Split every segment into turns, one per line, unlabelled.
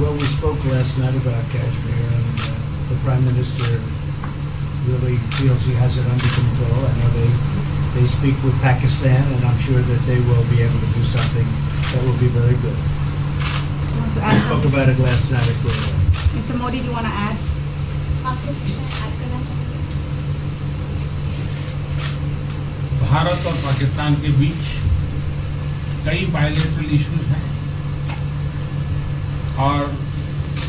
Well, we spoke last night about Kashmir, and the Prime Minister really feels he has it under control. I know they speak with Pakistan, and I'm sure that they will be able to do something that will be very good. We spoke about it last night at Guru.
Mr. Modi, do you want to add?
Bharat और पाकिस्तान के बीच कई bilateral issues हैं और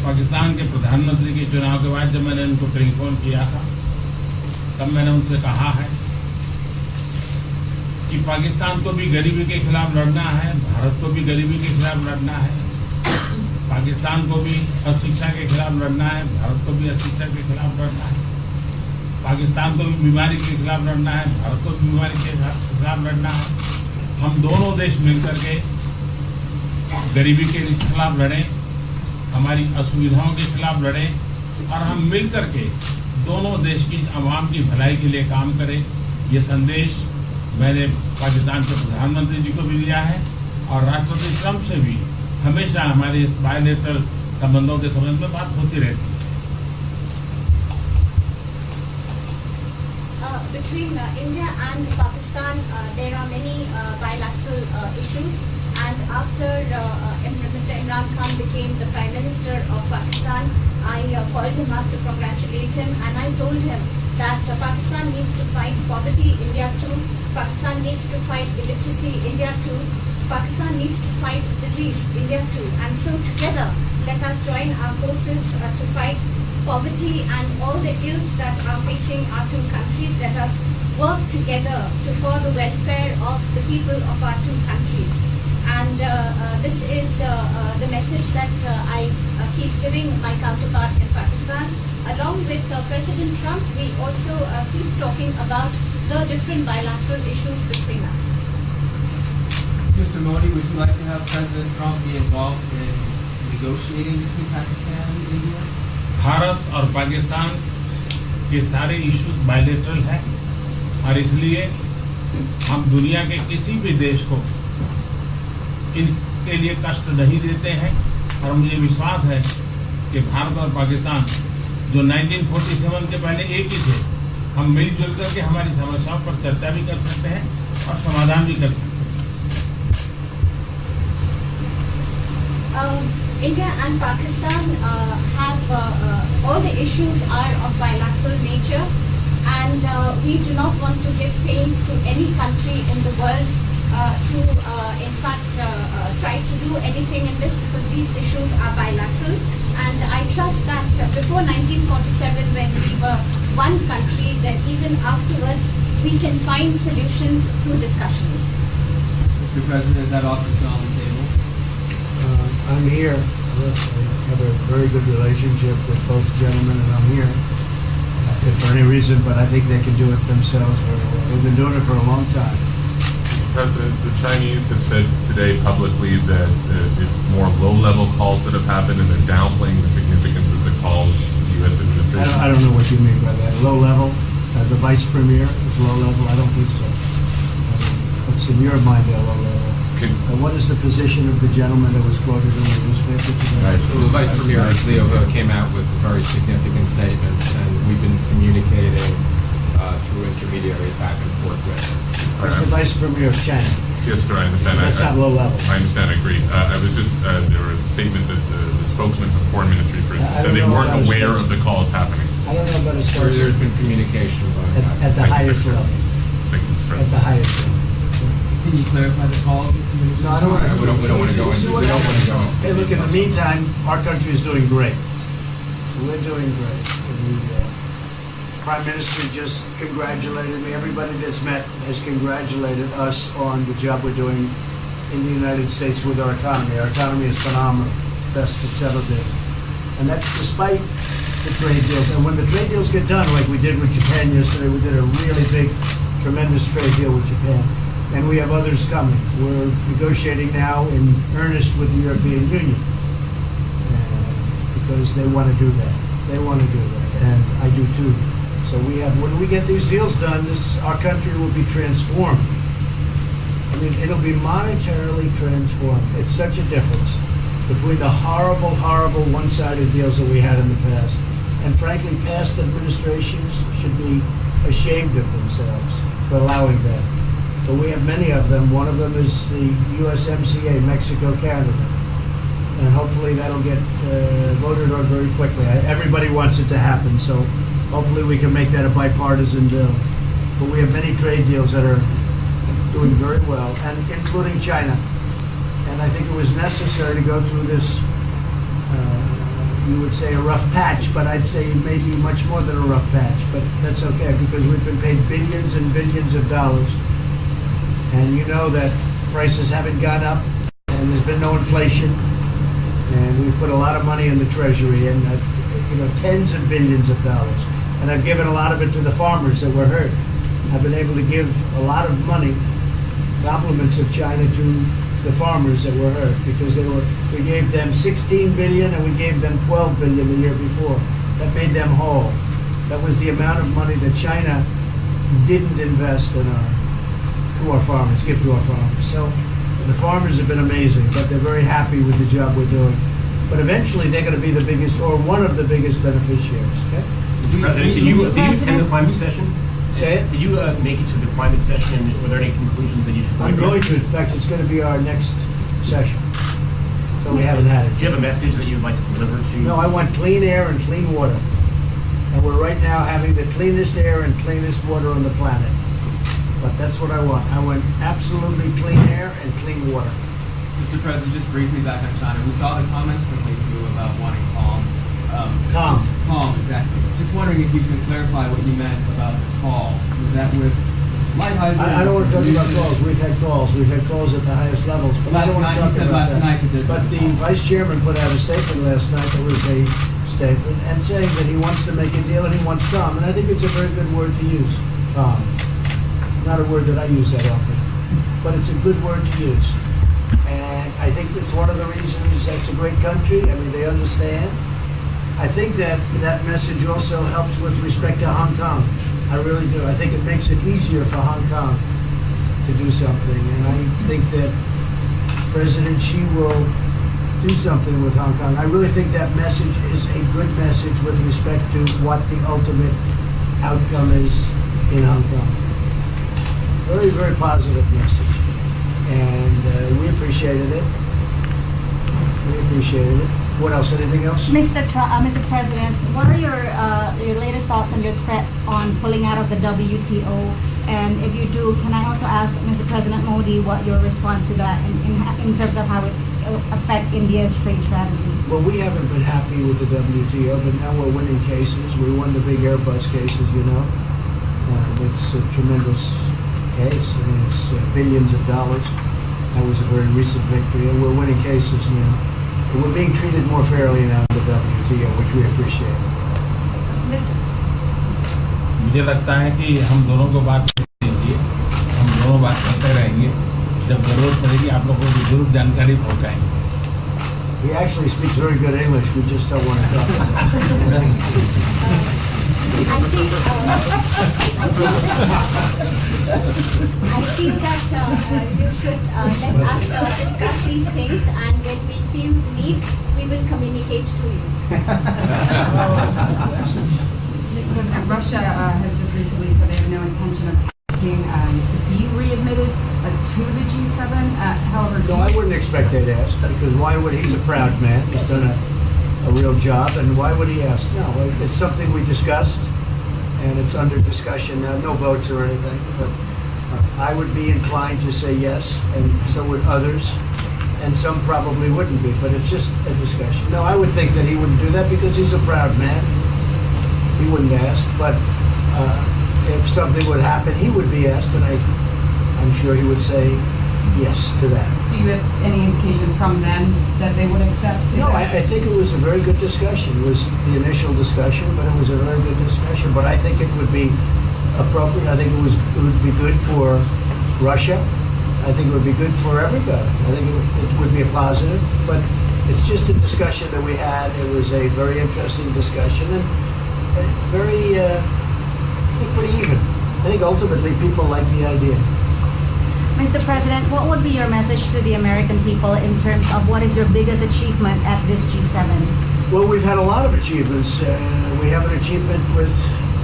पाकिस्तान के प्रधानमंत्री के चुनाव के बाद जब मैंने उनको टेलीफोन किया था तब मैंने उनसे कहा है कि पाकिस्तान को भी गरीबी के खिलाफ लड़ना है, भारत को भी गरीबी के खिलाफ लड़ना है, पाकिस्तान को भी अशिक्षा के खिलाफ लड़ना है, भारत को भी अशिक्षा के खिलाफ लड़ना है, पाकिस्तान को भी बीमारी के खिलाफ लड़ना है, भारत को भी बीमारी के खिलाफ लड़ना है। हम दोनों देश मिलकर के गरीबी के खिलाफ लड़ें, हमारी असुविधाओं के खिलाफ लड़ें और हम मिलकर के दोनों देश की आवाम की भलाई के लिए काम करें। ये संदेश मैंने पाकिस्तान के प्रधानमंत्री जी को भी दिया है और राष्ट्रपति ट्रंप से भी हमेशा हमारे इस बायलैटरल संबंधों के संबंध में बात होती रहती है।
Between India and Pakistan, there are many bilateral issues. And after Mr. Imran Khan became the Prime Minister of Pakistan, I called him up to congratulate him, and I told him that Pakistan needs to fight poverty, India too. Pakistan needs to fight illiteracy, India too. Pakistan needs to fight disease, India too. And so together, let us join our forces to fight poverty and all the ills that are facing our two countries. Let us work together for the welfare of the people of our two countries. And this is the message that I keep giving my counterpart in Pakistan. Along with President Trump, we also keep talking about the different bilateral issues between us.
Mr. Modi, would you like to have President Trump be involved in negotiating between Pakistan and India?
Bharat और पाकिस्तान के सारे issues bilateral हैं और इसलिए हम दुनिया के किसी भी देश को इनके लिए कष्ट नहीं देते हैं और मुझे विश्वास है कि भारत और पाकिस्तान जो 1947 के पहले एक ही थे, हम मिलजुल करके हमारी समस्याओं पर चर्चा भी कर सकते हैं और समाधान भी कर सकते हैं।
India and Pakistan have all the issues are of bilateral nature, and we do not want to give pains to any country in the world to in fact try to do anything in this, because these issues are bilateral. And I trust that before 1947, when we were one country, that even afterwards we can find solutions through discussions.
Mr. President, is that offer still on the table?
I'm here. I have a very good relationship with both gentlemen, and I'm here if for any reason, but I think they can do it themselves very well. They've been doing it for a long time.
President, the Chinese have said today publicly that it's more low-level calls that have happened, and they're downplaying the significance of the calls the U.S. administration.
I don't know what you mean by that. Low level? The vice premier is low level? I don't think so. What's in your mind, they're low level? What is the position of the gentleman that was quoted in the newspaper today?
Right. Well, the Vice Premier, Leo, came out with very significant statements, and we've been communicating through intermediaries back and forth with him.
That's the Vice Premier of China.
Yes, sir, I understand.
That's not low level.
I understand, I agree. I was just, there was a statement that the spokesman for the Foreign Ministry, for instance, said they weren't aware of the calls happening.
I don't know about his
There's been communication going on.
at the highest level.
Thank you, Mr.
At
President.
the highest level.
Can you clarify the calls?
No, I don't want to.
We don't want to go into. We don't want to go into.
Hey, look, in the meantime, our country is doing great. We're doing great. The Prime Minister just congratulated me. Everybody that's met has congratulated us on the job we're doing in the United States with our economy. Our economy is phenomenal, best it's ever been. And that's despite the trade deals. And when the trade deals get done, like we did with Japan yesterday, we did a really big, tremendous trade deal with Japan. And we have others coming. We're negotiating now in earnest with the European Union because they want to do that. They want to do that, and I do too. So we have. When we get these deals done, our country will be transformed. I mean, it'll be monetarily transformed. It's such a difference. between the horrible, horrible one-sided deals that we had in the past. And frankly, past administrations should be ashamed of themselves for allowing that. But we have many of them. One of them is the USMCA, Mexico-Canada. And hopefully that'll get voted on very quickly. Everybody wants it to happen, so hopefully we can make that a bipartisan bill. But we have many trade deals that are doing very well, and including China. And I think it was necessary to go through this, you would say a rough patch, but I'd say maybe much more than a rough patch. But that's okay, because we've been paid billions and billions of dollars. And you know that prices haven't gone up, and there's been no inflation. And we've put a lot of money in the Treasury, and tens of billions of dollars. And I've given a lot of it to the farmers that were hurt. I've been able to give a lot of money, compliments of China, to the farmers that were hurt, because we gave them 16 billion and we gave them 12 billion the year before. That made them whole. That was the amount of money that China didn't invest in our farmers, give to our farmers. So the farmers have been amazing, but they're very happy with the job we're doing. But eventually they're going to be the biggest, or one of the biggest beneficiaries. Okay?
Mr. President, did you attend the climate session?
Say it?
Did you make it to the climate session? Were there any conclusions that you took away
I'm
from
going
it?
to. In fact, it's going to be our next session. So we haven't had it.
Do you have a message that you'd like to deliver to?
No, I want clean air and clean water. And we're right now having the cleanest air and cleanest water on the planet. But that's what I want. I want absolutely clean air and clean water.
Mr. President, just briefly back on China, we saw the comments from you about wanting calm.
Calm.
Calm, exactly. Just wondering if you could clarify what you meant about the call. Was that with light hydrogen?
I don't want to talk about calls. We've had calls. We've had calls at the highest levels. But I don't want to talk about that. But the Vice Chairman put out a statement last night that was a statement and saying that he wants to make a deal and he wants calm. And I think it's a very good word to use, calm. It's not a word that I use that often, but it's a good word to use. And I think it's one of the reasons that's a great country. I mean, they understand. I think that message also helps with respect to Hong Kong. I really do. I think it makes it easier for Hong Kong to do something. And I think that President Xi will do something with Hong Kong. I really think that message is a good message with respect to what the ultimate outcome is in Hong Kong. Very, very positive message. And we appreciated it. We appreciated it. What else? Anything else?
Mr. President, what are your latest thoughts on your threat on pulling out of the WTO? And if you do, can I also ask Mr. President Modi what your response to that in terms of how it will affect India's trade strategy?
Well, we haven't been happy with the WTO, but now we're winning cases. We won the big Airbus cases, you know. It's a tremendous case. I mean, it's billions of dollars. That was a very recent victory, and we're winning cases now. We're being treated more fairly now in the WTO, which we appreciate.
मुझे लगता है कि हम दोनों को बात कीजिए, हम दोनों बात करते रहेंगे, जब जरूरत पड़ेगी आप लोगों को जरूर जानकारी पहुंचाएंगे.
He actually speaks very good English. We just don't want to talk about it.
I think that you should let us discuss these things, and when we feel the need, we will communicate to you.
Mr. President, Russia has just recently said they have no intention of asking to be readmitted to the G7. However,
No, I wouldn't expect they'd ask, because why would he's a proud man. He's done a real job, and why would he ask? No, it's something we discussed, and it's under discussion now. No votes or anything, but I would be inclined to say yes, and so would others, and some probably wouldn't be, but it's just a discussion. No, I would think that he wouldn't do that because he's a proud man. He wouldn't ask, but if something would happen, he would be asked, and I'm sure he would say yes to that.
do you have any indication from them that they would accept?
No, I think it was a very good discussion. It was the initial discussion, but it was a very good discussion. But I think it would be appropriate. I think it would be good for Russia. I think it would be good for everybody. I think it would be a positive. But it's just a discussion that we had. It was a very interesting discussion and very, I think, pretty even. I think ultimately people like the idea.
Mr. President, what would be your message to the American people in terms of what is your biggest achievement at this G7?
Well, we've had a lot of achievements. We have an achievement with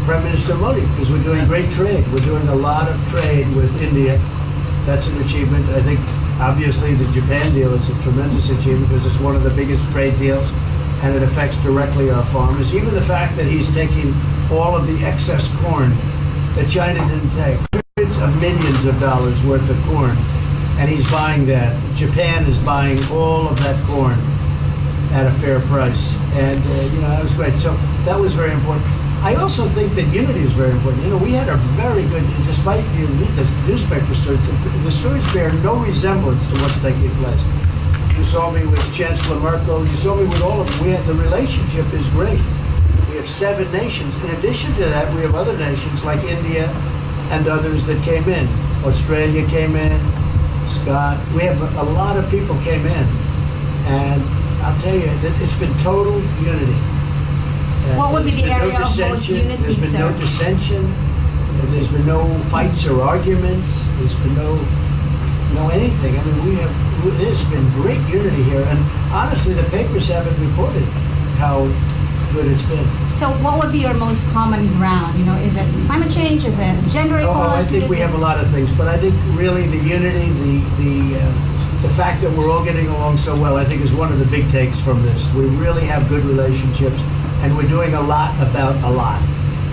Prime Minister Modi because we're doing great trade. We're doing a lot of trade with India. That's an achievement. I think, obviously, the Japan deal is a tremendous achievement because it's one of the biggest trade deals and it affects directly our farmers. Even the fact that he's taking all of the excess corn that China didn't take, hundreds of millions of dollars worth of corn, and he's buying that. Japan is buying all of that corn at a fair price. And, that was great. So that was very important. I also think that unity is very important. We had a very good, despite you read the newspaper stories, the stories bear no resemblance to what's taking place. You saw me with Chancellor Merkel. You saw me with all of them. The relationship is great. We have 7 nations. In addition to that, we have other nations like India and others that came in. Australia came in, Scott. We have a lot of people came in. And I'll tell you that it's been total unity.
What would be the area of most
dissension.
unity,
There's been no
sir?
dissension. There's been no fights or arguments. There's been no anything. I mean, there's been great unity here. And honestly, the papers haven't reported how good it's been.
So what would be your most common ground? Is it climate change? Is it gender equality?
I think we have a lot of things, but I think really the unity, the fact that we're all getting along so well, I think is one of the big takes from this. We really have good relationships, and we're doing a lot about a lot.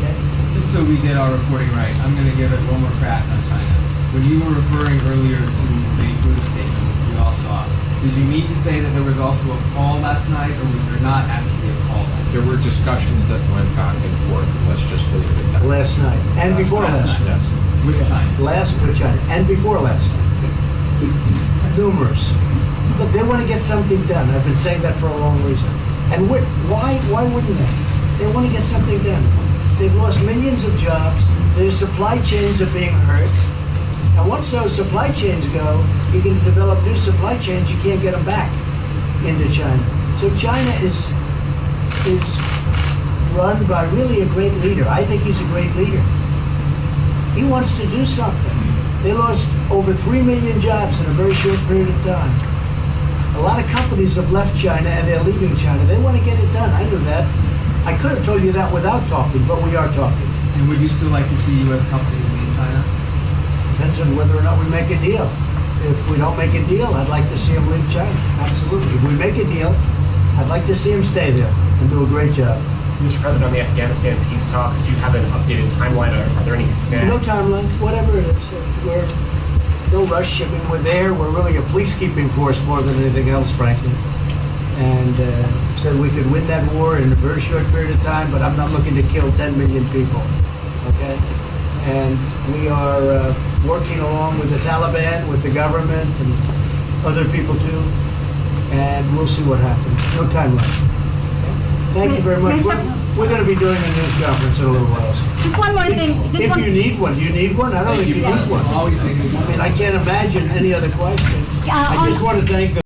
Okay?
Just so we get our reporting right, I'm going to give it one more crack on China. When you were referring earlier to the Buddha statement, which we all saw, did you mean to say that there was also a call last night, or was there not actually a call last night?
There were discussions that went back and forth, and let's just leave it at that.
Last night, and before last night.
Yes.
With China?
Last with China, and before last night. Numerous. Look, they want to get something done. I've been saying that for a long reason. And why wouldn't they? They want to get something done. They've lost millions of jobs. Their supply chains are being hurt. And once those supply chains go, you can develop new supply chains. You can't get them back into China. So China is run by really a great leader. I think he's a great leader. He wants to do something. They lost over 3 million jobs in a very short period of time. A lot of companies have left China and they're leaving China. They want to get it done. I knew that. I could have told you that without talking, but we are talking.
And would you still like to see U.S. companies leave China?
Depends on whether or not we make a deal. If we don't make a deal, I'd like to see them leave China. Absolutely. If we make a deal, I'd like to see them stay there and do a great job.
Mr. President, on the Afghanistan peace talks, do you have an updated timeline? Are there any snags?
No timeline, whatever it is. We're no rush. I mean, we're there. We're really a peacekeeping force more than anything else, frankly. And said we could win that war in a very short period of time, but I'm not looking to kill 10 million people. Okay? And we are working along with the Taliban, with the government, and other people too. And we'll see what happens. No timeline. Thank you very much. We're going to be doing a news conference in a little while.
Just one more thing.
If you need one, do you need one? I don't think you need one.
Always thinking.
I mean, I can't imagine any other question. I just want to thank the